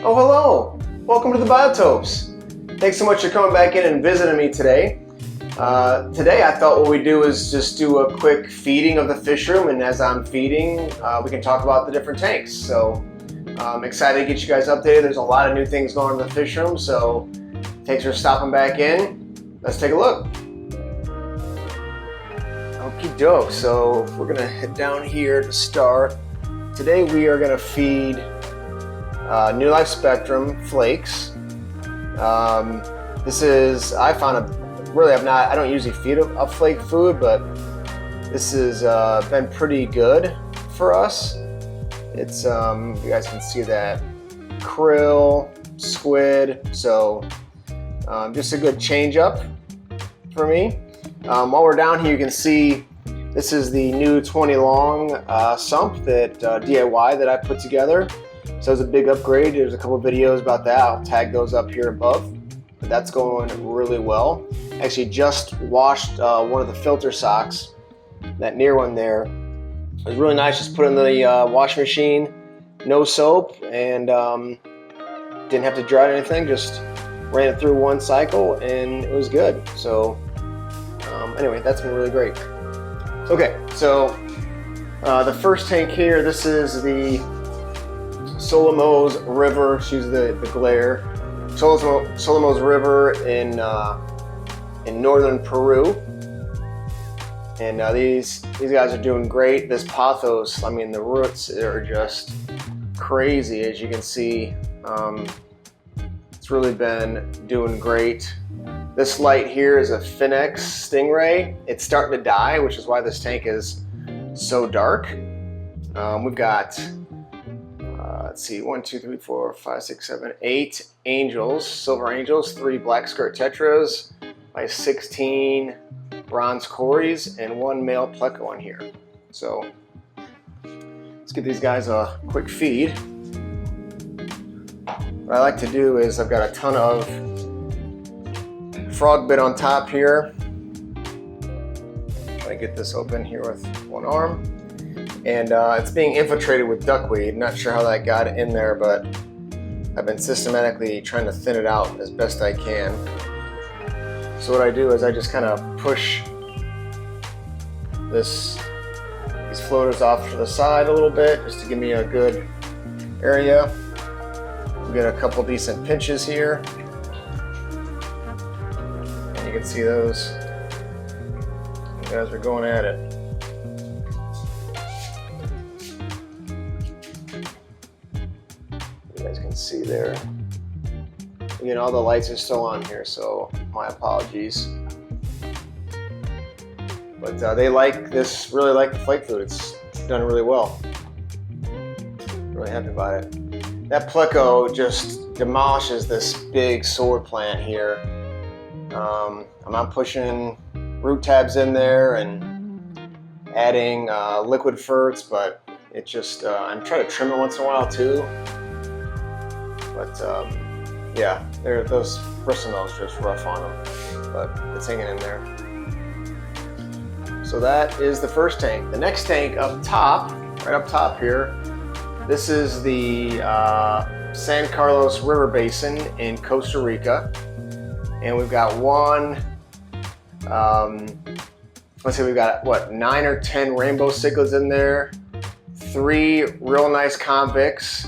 Oh, hello! Welcome to the Biotopes. Thanks so much for coming back in and visiting me today. Today I thought what we'd do is just do a quick feeding of the fish room, and as I'm feeding, we can talk about the different tanks. So I'm excited to get you guys updated. There's a lot of new things going on in the fish room, so thanks for stopping back in. Let's take a look. Okie doke, so we're gonna head down here to start. Today we are gonna feed New Life Spectrum flakes. This is, I don't usually feed a flake food, but this has been pretty good for us. It's, you guys can see that krill, squid, so just a good change up for me. While we're down here, you can see this is the new 20 long sump that DIY that I put together. So it's a big upgrade. There's a couple videos about that. I'll tag those up here above. But that's going really well. Actually just washed one of the filter socks, that near one there. It was really nice. Just put it in the washing machine, no soap, and didn't have to dry it or anything. Just ran it through one cycle and it was good. So anyway, that's been really great. Okay, so the first tank here, this is the Solomos River, excuse the glare. Solomos River in northern Peru, and these guys are doing great. This pothos, I mean, the roots are just crazy, as you can see. It's really been doing great. This light here is a Finnex Stingray. It's starting to die, which is why this tank is so dark. We've got let's see, 1, 2, 3, 4, 5, 6, 7, 8 angels, silver angels, 3 black skirt tetras, by 16 bronze cories, and 1 male pleco on here. So let's give these guys a quick feed. What I like to do is I've got a ton of frog bit on top here. Try to get this open here with one arm. And it's being infiltrated with duckweed. Not sure how that got in there, but I've been systematically trying to thin it out as best I can. So what I do is I just kind of push these floaters off to the side a little bit, just to give me a good area. We get a couple decent pinches here. And you can see those. You guys are going at it. See there. Again, all the lights are still on here, so my apologies. But they like this, really like the flake food. It's done really well. Really happy about it. That pleco just demolishes this big sword plant here. I'm pushing root tabs in there and adding liquid ferts, but it just, I'm trying to trim it once in a while too. But yeah, those bristle nose just rough on them, but it's hanging in there. So that is the first tank. The next tank up top, right up top here, this is the San Carlos River Basin in Costa Rica. And we've got one, let's say we've got, what, 9 or 10 rainbow cichlids in there, 3 real nice convicts.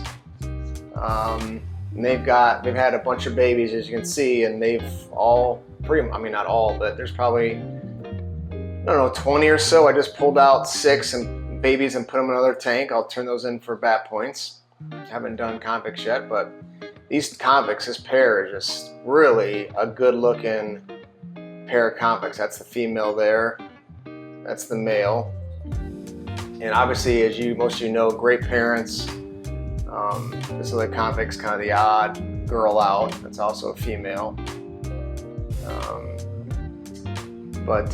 And they've had a bunch of babies, as you can see, and they've all, I mean not all, but there's probably, I don't know, 20 or so. I just pulled out 6 and babies and put them in another tank. I'll turn those in for bat points. Haven't done convicts yet, but these convicts, this pair is just really a good looking pair of convicts. That's the female there. That's the male. And obviously, as most of you know, great parents. This other convict's kind of the odd girl out. It's also a female. But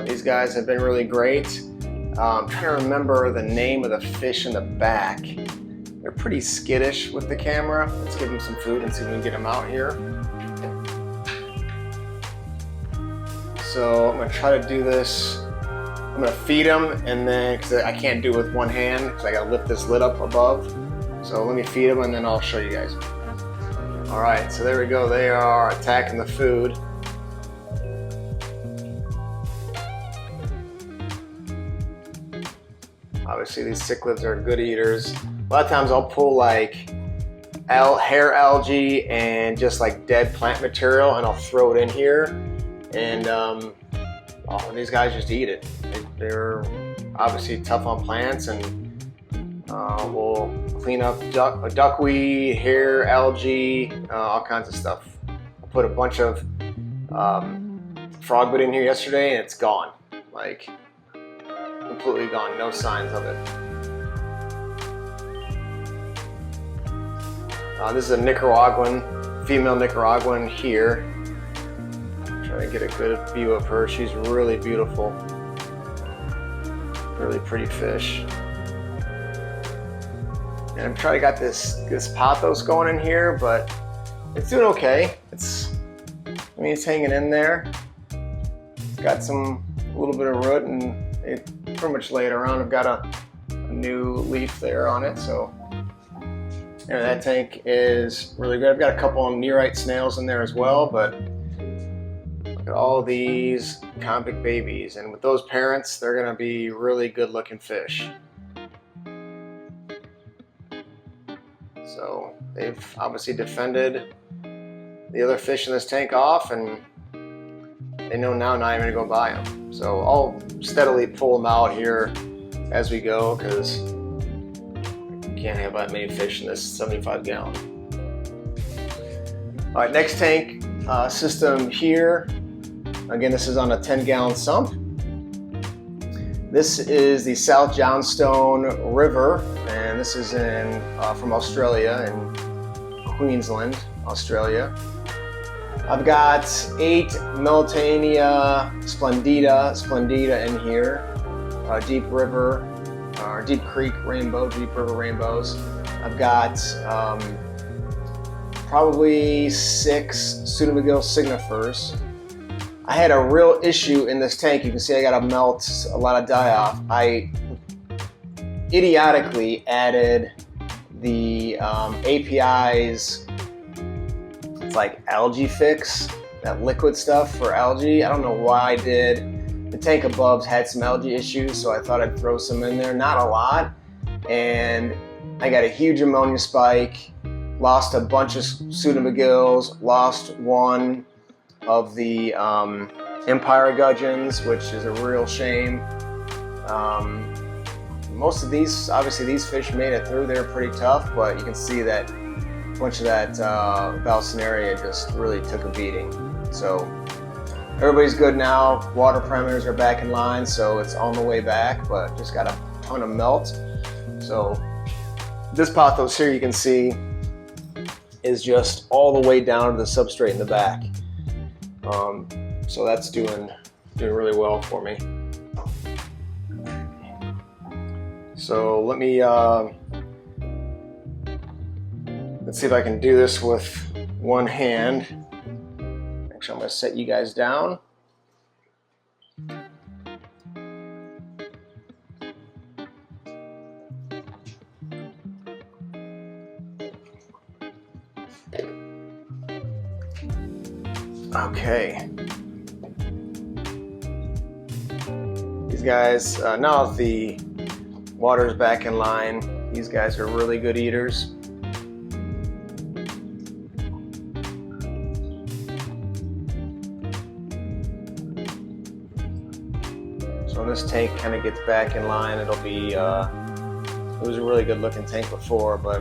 these guys have been really great. I'm trying to remember the name of the fish in the back. They're pretty skittish with the camera. Let's give them some food and see if we can get them out here. So I'm going to try to do this. I'm going to feed them, and then, because I can't do it with one hand, because I got to lift this lid up above. So let me feed them and then I'll show you guys. All right, so there we go. They are attacking the food. Obviously, these cichlids are good eaters. A lot of times I'll pull like hair algae and just like dead plant material, and I'll throw it in here. And these guys just eat it. They're obviously tough on plants, and we'll clean up duckweed, hair algae, all kinds of stuff. I put a bunch of frogbit in here yesterday, and it's gone. Like, completely gone, no signs of it. This is a Nicaraguan, female Nicaraguan here. Trying to get a good view of her. She's really beautiful. Really pretty fish. And I'm trying to get this pothos going in here, but it's doing okay. It's hanging in there. It's got a little bit of root, and it pretty much laid around. I've got a new leaf there on it, so anyway, that tank is really good. I've got a couple of nearite snails in there as well, but look at all these convict babies, and with those parents, they're going to be really good looking fish. So they've obviously defended the other fish in this tank off, and they know now not even to go buy them. So I'll steadily pull them out here as we go, because you can't have that many fish in this 75 gallon. All right, next tank system here. Again, this is on a 10 gallon sump. This is the South Johnstone River, and this is from Australia, in Queensland, Australia. I've got 8 Meltania splendida in here, deep creek rainbow, deep river rainbows. I've got probably 6 Pseudomygil signifers. I had a real issue in this tank. You can see I got to melt a lot of dye off. I idiotically added the API's, it's like algae fix, that liquid stuff for algae. I don't know why I did. The tank above had some algae issues, so I thought I'd throw some in there. Not a lot. And I got a huge ammonia spike, lost a bunch of Pseudomygils, lost one of the Empire gudgeons, which is a real shame. Most of these, obviously these fish made it through. They're pretty tough, but you can see that a bunch of that Valsinaria just really took a beating. So everybody's good now. Water parameters are back in line, so it's on the way back, but just got a ton of melt. So this pothos here, you can see, is just all the way down to the substrate in the back. So that's doing really well for me. So let me let's see if I can do this with one hand. Actually, I'm going to set you guys down. Okay. These guys, now that the water's back in line, these guys are really good eaters. So when this tank kind of gets back in line, it'll be, it was a really good looking tank before, but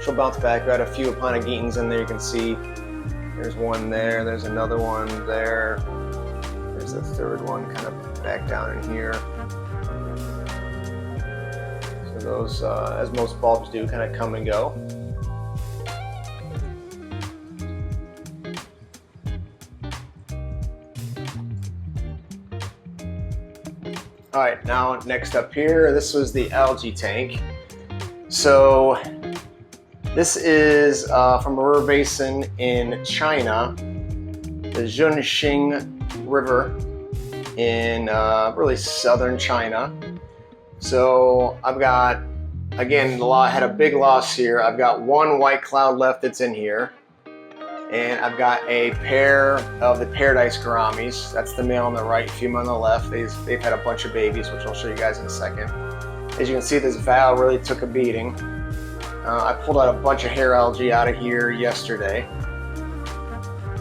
she'll bounce back. Got a few Aponagitans in there, you can see. There's one there, there's another one there. There's the third one kind of back down in here. So those, as most bulbs do, kind of come and go. All right, now next up here, this was the algae tank. So this is from a river basin in China, the Xun Shing River in really southern China. So I've got, again, had a big loss here. I've got one white cloud left that's in here. And I've got a pair of the paradise gouramis. That's the male on the right, female on the left. They've had a bunch of babies, which I'll show you guys in a second. As you can see, this valve really took a beating. I pulled out a bunch of hair algae out of here yesterday.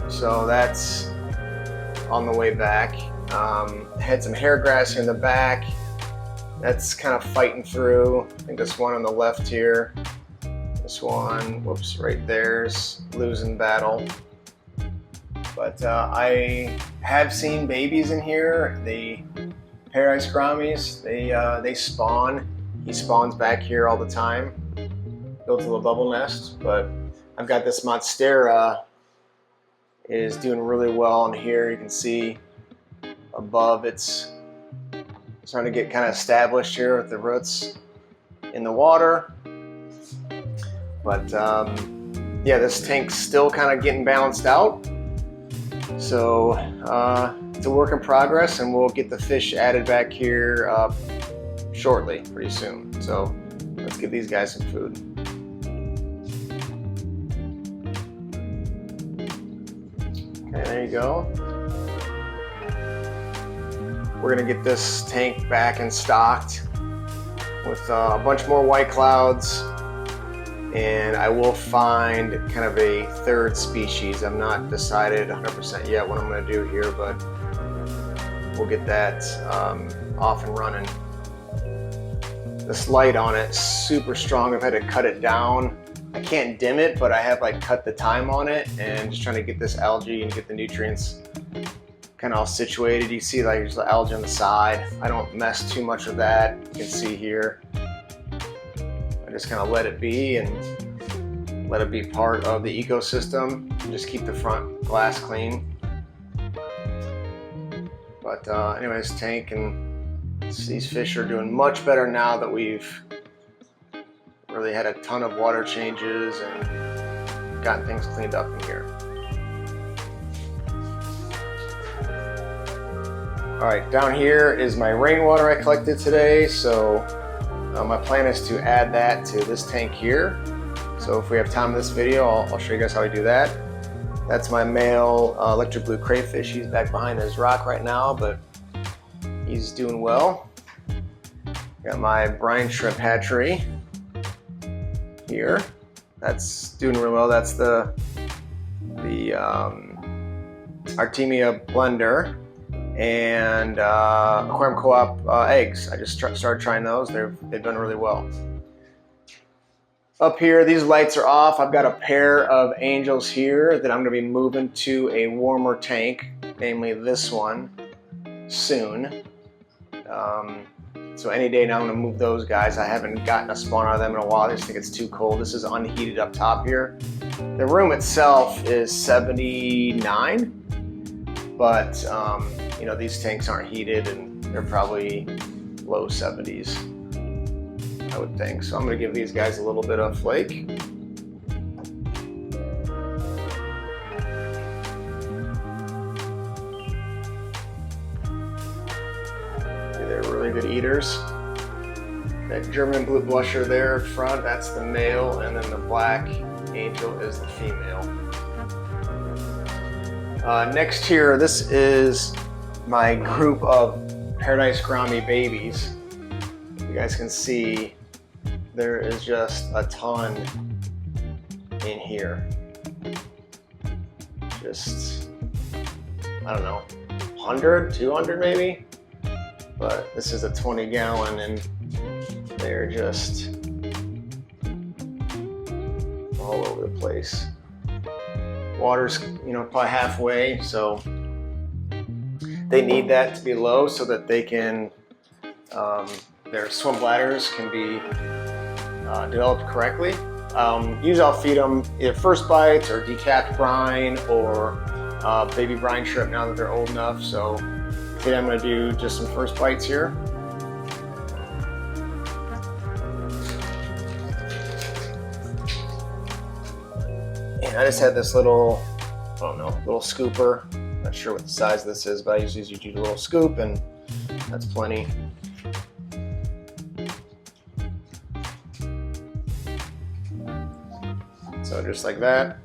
So that's on the way back. Had some hair grass here in the back. That's kind of fighting through. I think this one on the left here. This one, whoops, right there's losing battle. But I have seen babies in here. The paradise gouramis, they spawn. He spawns back here all the time. Builds a little bubble nest. But I've got this monstera is doing really well in here. You can see above it's starting to get kind of established here with the roots in the water. But yeah, this tank's still kind of getting balanced out. So it's a work in progress, and we'll get the fish added back here shortly, pretty soon. So let's give these guys some food. Okay, there you go. We're gonna get this tank back and stocked with a bunch more white clouds. And I will find kind of a third species. I'm not decided 100% yet what I'm going to do here, but we'll get that off and running. This light on it is super strong. I've had to cut it down. I can't dim it, but I have like cut the time on it, and just trying to get this algae and get the nutrients kind of all situated. You see like there's the algae on the side. I don't mess too much with that. You can see here. I just kind of let it be and let it be part of the ecosystem. Just keep the front glass clean. But anyways, tank and these fish are doing much better now that we've really had a ton of water changes and gotten things cleaned up in here. All right, down here is my rainwater I collected today. So my plan is to add that to this tank here. So if we have time in this video, I'll show you guys how I do that. That's my male electric blue crayfish. He's back behind this rock right now, but he's doing well. Got my brine shrimp hatchery here. That's doing really well. That's the Artemia blender and Aquarium Co-op eggs. I just started trying those. They've done really well. Up here, these lights are off. I've got a pair of angels here that I'm going to be moving to a warmer tank, namely this one, soon. So any day now I'm going to move those guys. I haven't gotten a spawn out of them in a while. I just think it's too cold. This is unheated up top here. The room itself is 79, but you know, these tanks aren't heated and they're probably low 70s, I would think. So I'm going to give these guys a little bit of flake. They're really good eaters. That German blue blusher there in front, that's the male, and then the black angel is the female. Next here, this is my group of paradise gourami babies. You guys can see there is just a ton in here. Just, I don't know, 100, 200 maybe? But this is a 20 gallon and they're just all over the place. Water's, you know, probably halfway, so they need that to be low so that they can, their swim bladders can be developed correctly. Usually I'll feed them either first bites or decapped brine or baby brine shrimp now that they're old enough. So today I'm going to do just some first bites here. And I just had this little, I don't know, little scooper. Not sure what the size of this is, but I usually use a little scoop and that's plenty. So just like that.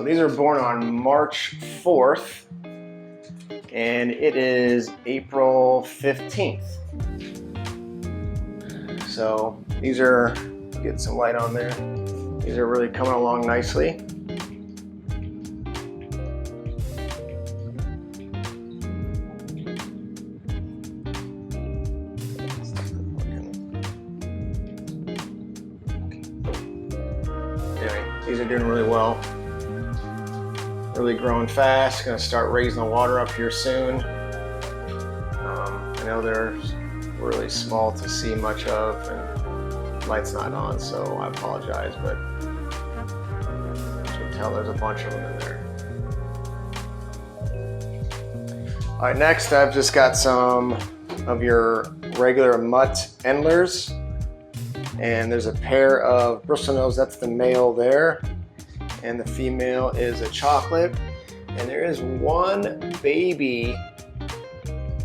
These are born on March 4th, and it is April 15th. So these are, get some light on there. These are really coming along nicely. Anyway, these are doing really well. Really growing fast. Gonna start raising the water up here soon. I know they're really small to see much of, and light's not on, so I apologize, but as you can tell there's a bunch of them in there. All right, next I've just got some of your regular mutt endlers, and there's a pair of bristlenose, that's the male there, and the female is a chocolate, and there is one baby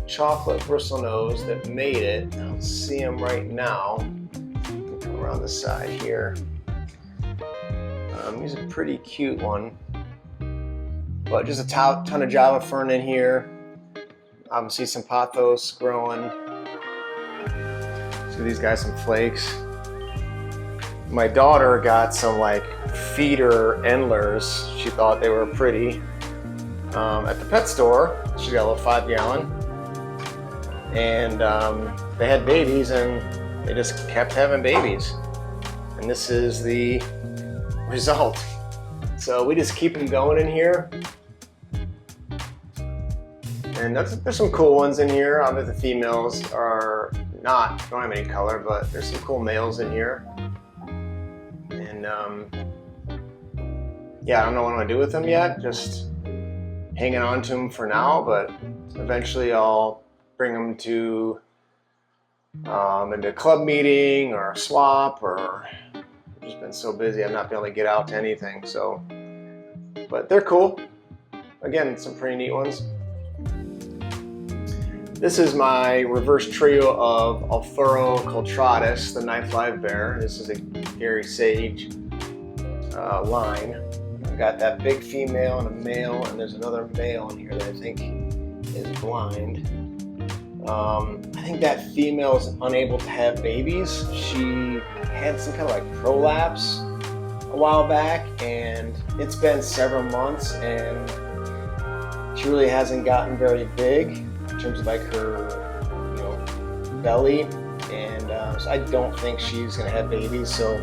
chocolate bristlenose that made it. I don't see him right now. Come around the side here. He's a pretty cute one, but just a ton of Java fern in here. Obviously some pothos growing. See these guys, some flakes. My daughter got some like feeder endlers. She thought they were pretty. At the pet store, she got a little 5-gallon. And they had babies, and they just kept having babies. And this is the result. So we just keep them going in here. And there's some cool ones in here. Obviously the females are don't have any color, but there's some cool males in here. And yeah, I don't know what I'm gonna do with them yet. Just hanging on to them for now, but eventually I'll bring them to into a club meeting or a swap, or I've just been so busy I've not been able to get out to anything. So, but they're cool. Again, some pretty neat ones. This is my reverse trio of Alphuro cultratus, the knife live bear. This is a Gary Sage line. I've got that big female and a male, and there's another male in here that I think is blind. I think that female is unable to have babies. She had some kind of like prolapse a while back, and it's been several months, and she really hasn't gotten very big in terms of like her, belly, and so I don't think she's gonna have babies. So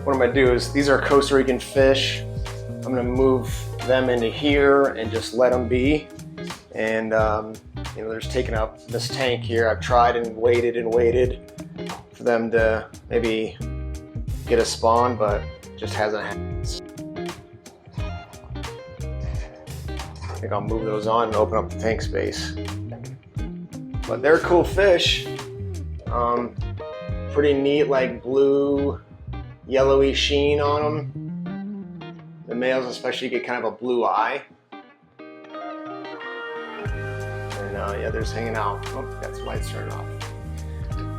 what I'm gonna do is, these are Costa Rican fish. I'm gonna move them into here and just let them be. And they're just taking up this tank here. I've tried and waited for them to maybe get a spawn, but just hasn't happened. I think I'll move those on and open up the tank space. But they're cool fish. Pretty neat, like blue, yellowy sheen on them. The males especially get kind of a blue eye. Yeah, they're just hanging out. Oh, got some lights turned off.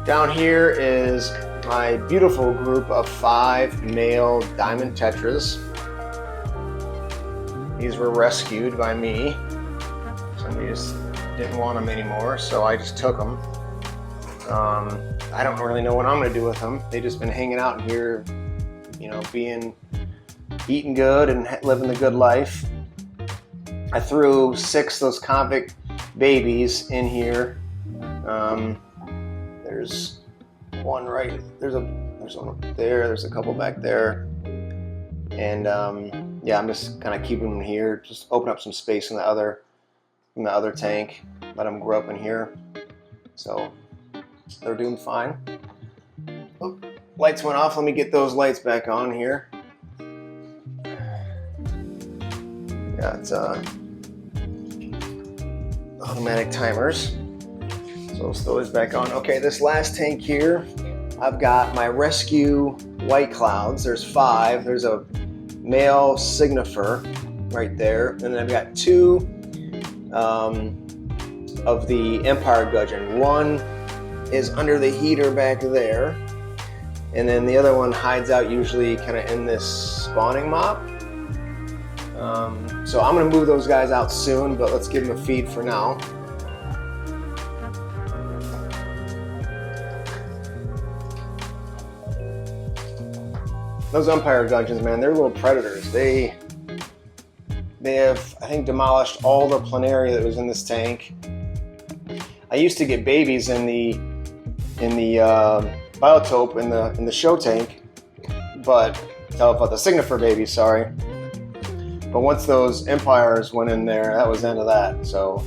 Down here is my beautiful group of 5 male diamond tetras. These were rescued by me. Somebody just didn't want them anymore, so I just took them. I don't really know what I'm gonna do with them. They've just been hanging out in here, eating good and living the good life. I threw 6 of those convict babies in here. There's one there's one up there, there's a couple back there. And yeah, I'm just kind of keeping them here, just open up some space in the other tank, let them grow up in here. So they're doing fine. Oh, lights went off. Let me get those lights back on here. Yeah, it's automatic timers. So let's throw this back on. Okay, this last tank here, I've got my rescue white clouds. There's 5. There's a male signifer right there, and then I've got 2 of the Empire Gudgeon. One is under the heater back there, and then the other one hides out usually kind of in this spawning mop. So I'm gonna move those guys out soon, but let's give them a feed for now. Those umpire gudgeons, man, they're little predators. They have, I think, demolished all the planaria that was in this tank. I used to get babies in the Biotope in the show tank, but the Signifer babies, sorry. But once those empires went in there, that was the end of that. So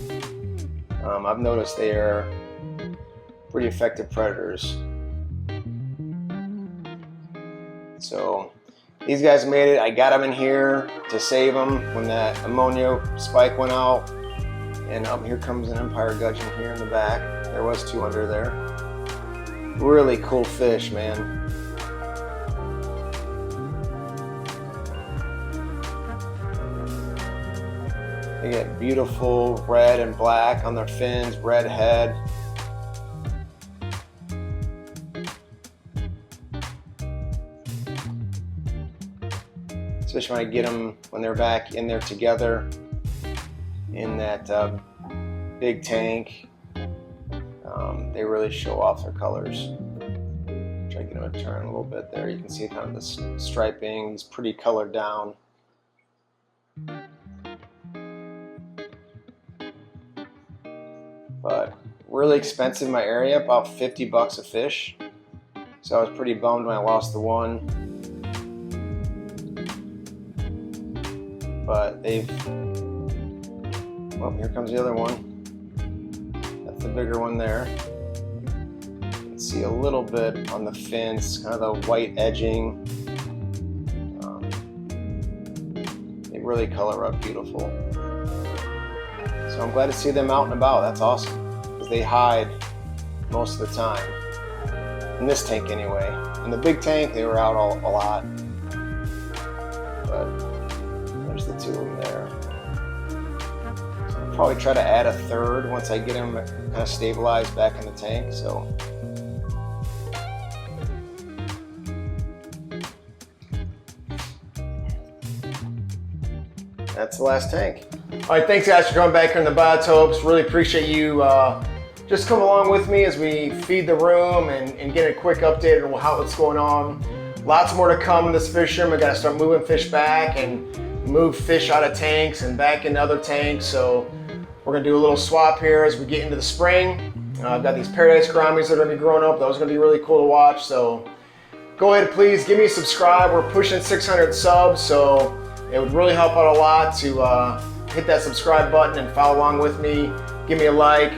I've noticed they are pretty effective predators. So these guys made it. I got them in here to save them when that ammonia spike went out. And here comes an empire gudgeon here in the back. There was 2 under there. Really cool fish, man. They get beautiful red and black on their fins, red head. Especially when I get them when they're back in there together in that big tank. They really show off their colors. Try to get them to turn a little bit there. You can see kind of the striping. He's pretty colored down. But really expensive in my area, about 50 bucks a fish. So I was pretty bummed when I lost the one. But they've, well, here comes the other one. That's the bigger one there. You can see a little bit on the fins, kind of the white edging. They really color up beautiful. So I'm glad to see them out and about. That's awesome, because they hide most of the time. In this tank anyway. In the big tank, they were out a lot. But there's the 2 of them there. So I'll probably try to add a 3rd once I get them kind of stabilized back in the tank. So that's the last tank. All right, thanks guys for coming back here in the biotopes. Really appreciate you just come along with me as we feed the room and get a quick update on what's going on. Lots more to come in this fish room. I gotta start moving fish back and move fish out of tanks and back into other tanks. So we're gonna do a little swap here as we get into the spring. I've got these paradise gouramis that are gonna be growing up. Those are gonna be really cool to watch. So go ahead, please give me a subscribe. We're pushing 600 subs, so it would really help out a lot to hit that subscribe button and follow along with me. Give me a like.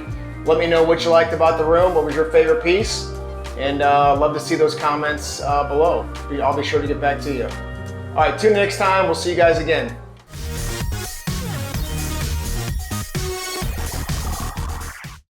Let me know what you liked about the room. What was your favorite piece? And love to see those comments below. I'll be sure to get back to you. All right, tune in next time. We'll see you guys again.